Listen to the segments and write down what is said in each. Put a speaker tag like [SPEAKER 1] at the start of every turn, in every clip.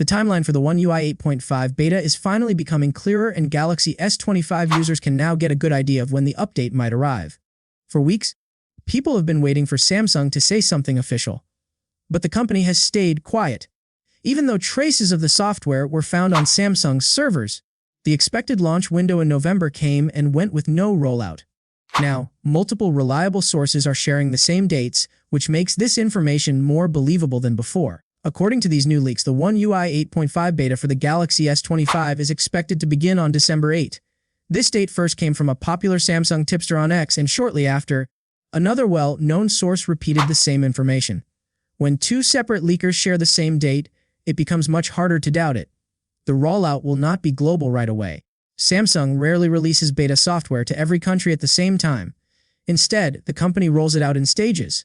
[SPEAKER 1] The timeline for the One UI 8.5 beta is finally becoming clearer, and Galaxy S25 users can now get a good idea of when the update might arrive. For weeks, people have been waiting for Samsung to say something official. But the company has stayed quiet. Even though traces of the software were found on Samsung's servers, the expected launch window in November came and went with no rollout. Now, multiple reliable sources are sharing the same dates, which makes this information more believable than before. According to these new leaks, the One UI 8.5 beta for the Galaxy S25 is expected to begin on December 8. This date first came from a popular Samsung tipster on X, and shortly after, another well-known source repeated the same information. When two separate leakers share the same date, it becomes much harder to doubt it. The rollout will not be global right away. Samsung rarely releases beta software to every country at the same time. Instead, the company rolls it out in stages.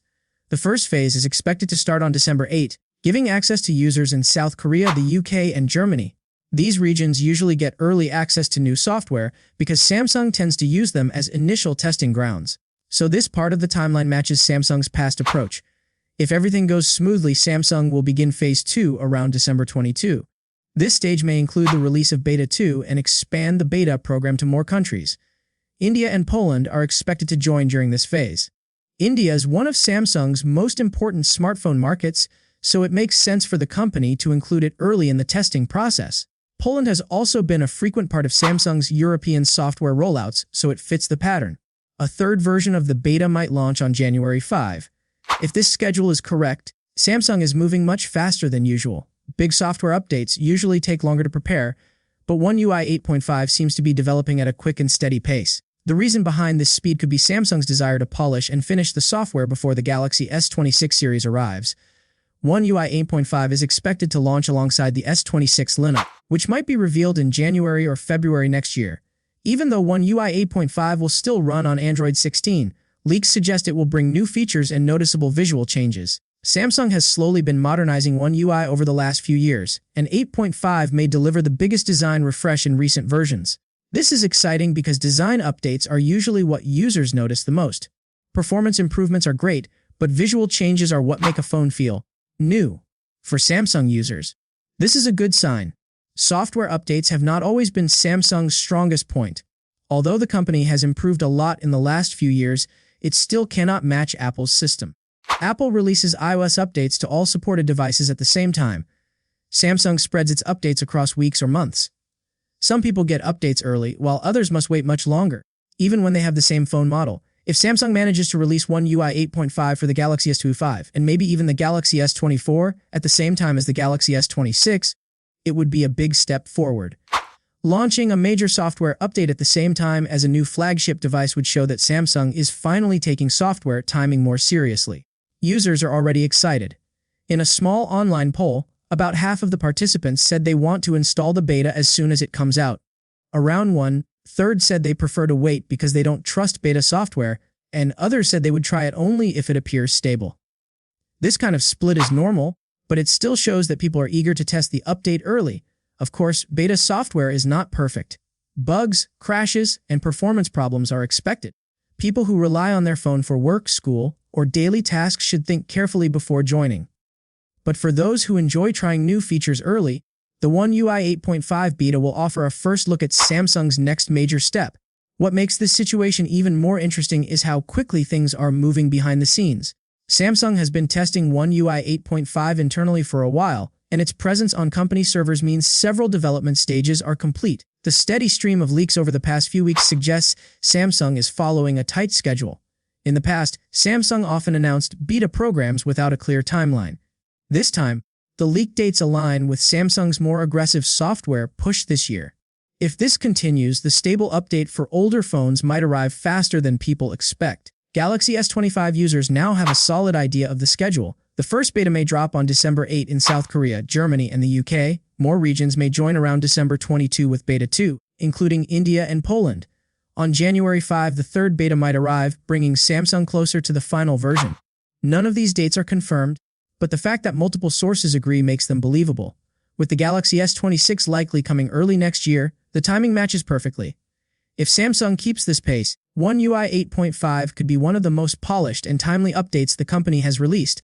[SPEAKER 1] The first phase is expected to start on December 8, giving access to users in South Korea, the UK, and Germany. These regions usually get early access to new software because Samsung tends to use them as initial testing grounds. So this part of the timeline matches Samsung's past approach. If everything goes smoothly, Samsung will begin Phase 2 around December 22. This stage may include the release of Beta 2 and expand the beta program to more countries. India and Poland are expected to join during this phase. India is one of Samsung's most important smartphone markets, so it makes sense for the company to include it early in the testing process. Poland has also been a frequent part of Samsung's European software rollouts, so it fits the pattern. A third version of the beta might launch on January 5. If this schedule is correct, Samsung is moving much faster than usual. Big software updates usually take longer to prepare, but One UI 8.5 seems to be developing at a quick and steady pace. The reason behind this speed could be Samsung's desire to polish and finish the software before the Galaxy S26 series arrives. One UI 8.5 is expected to launch alongside the S26 lineup, which might be revealed in January or February next year. Even though One UI 8.5 will still run on Android 16, leaks suggest it will bring new features and noticeable visual changes. Samsung has slowly been modernizing One UI over the last few years, and 8.5 may deliver the biggest design refresh in recent versions. This is exciting because design updates are usually what users notice the most. Performance improvements are great, but visual changes are what make a phone feel new. For Samsung users, this is a good sign. Software updates have not always been Samsung's strongest point. Although the company has improved a lot in the last few years, it still cannot match Apple's system. Apple releases iOS updates to all supported devices at the same time. Samsung spreads its updates across weeks or months. Some people get updates early, while others must wait much longer, even when they have the same phone model. If Samsung manages to release One UI 8.5 for the Galaxy S25 and maybe even the Galaxy S24 at the same time as the Galaxy S26, it would be a big step forward. Launching a major software update at the same time as a new flagship device would show that Samsung is finally taking software timing more seriously. Users are already excited. In a small online poll, about half of the participants said they want to install the beta as soon as it comes out. Around 1/3 said they prefer to wait because they don't trust beta software, and others said they would try it only if it appears stable. This kind of split is normal, but it still shows that people are eager to test the update early. Of course, beta software is not perfect. Bugs, crashes, and performance problems are expected. People who rely on their phone for work, school, or daily tasks should think carefully before joining. But for those who enjoy trying new features early, the One UI 8.5 beta will offer a first look at Samsung's next major step. What makes this situation even more interesting is how quickly things are moving behind the scenes. Samsung has been testing One UI 8.5 internally for a while, and its presence on company servers means several development stages are complete. The steady stream of leaks over the past few weeks suggests Samsung is following a tight schedule. In the past, Samsung often announced beta programs without a clear timeline. This time, the leak dates align with Samsung's more aggressive software push this year. If this continues, the stable update for older phones might arrive faster than people expect. Galaxy S25 users now have a solid idea of the schedule. The first beta may drop on December 8 in South Korea, Germany, and the UK. More regions may join around December 22 with Beta 2, including India and Poland. On January 5, the third beta might arrive, bringing Samsung closer to the final version. None of these dates are confirmed, but the fact that multiple sources agree makes them believable. With the Galaxy S26 likely coming early next year, the timing matches perfectly. If Samsung keeps this pace, One UI 8.5 could be one of the most polished and timely updates the company has released.